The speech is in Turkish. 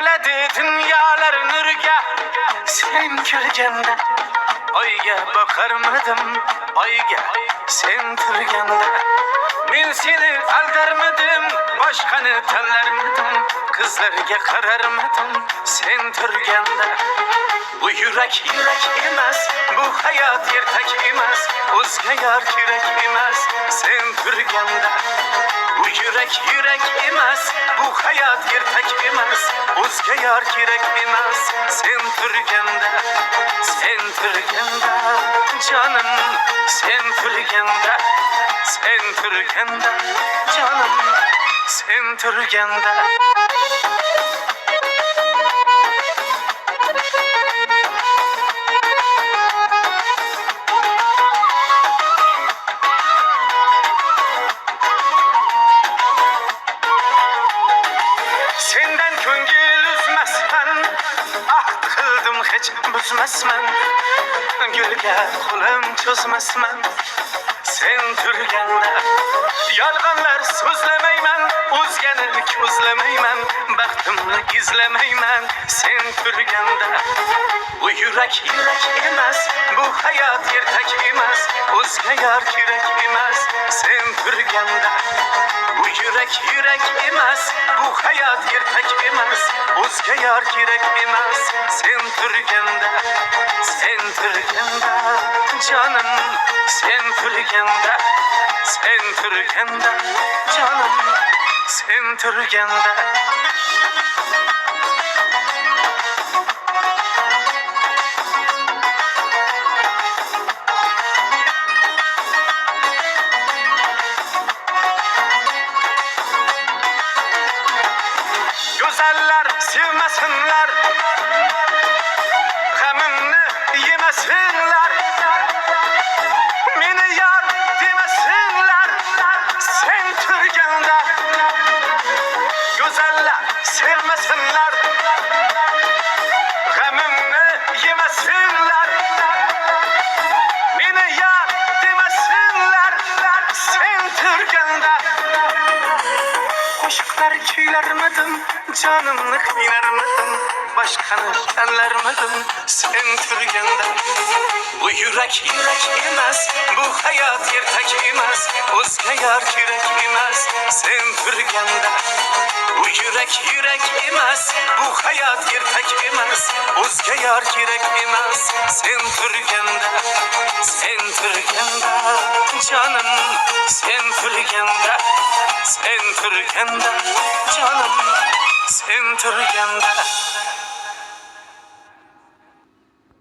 Terledi dünyalar nurga sen kirganda, oyga bakarmadım, oyga sen turganda. Men seni aldarmadım, boshqani tanlarmadım, qizlarga qararmadim sen turganda. Bu yürek emas, bu hayat ertak emas, o'zga yar kerak emas sen turganda. Bu yürek emas, bu hayat ertak emas, o'zga yar kerak emas sen turganda. Sen turganda canım, sen turganda, sen turganda canım, sen turganda. Senden ko'ngil uzmasman, ahd qildim hech buzmasman, gulga qo'lim cho'zmasman sen turganda. Yolg'onlar so'zlamayman, o'zgani ko'zlamayman, baxtimni izlamayman sen turganda. Bu yürek emas, bu hayat ertak emas, o'zga yar kerak emas sen turganda. Bu yürek emas, bu hayat ertak emas, o'zga yar kerak emas sen turganda. Sen turganda canım, sen turganda, sen turganda canım, sen turganda. Güzeller sevmesinler, gamimni yemesinler, meni yar demesinler sen turganda. Güzeller sevmesinler, gamimni yemesinler, meni yar demesinler sen turganda. Qo'shiqlar kuylarmidim, canımni qiynarmidim, boshqani tanlarmidim sen turganda. Bu yürek emas, bu hayat ertak emas, o'zga yar kerak emas sen turganda. Bu yürek emas, bu hayat ertak emas, o'zga yar kerak emas sen turganda. Sen turganda canım, sen turganda, sen turganda canım, sen turganda.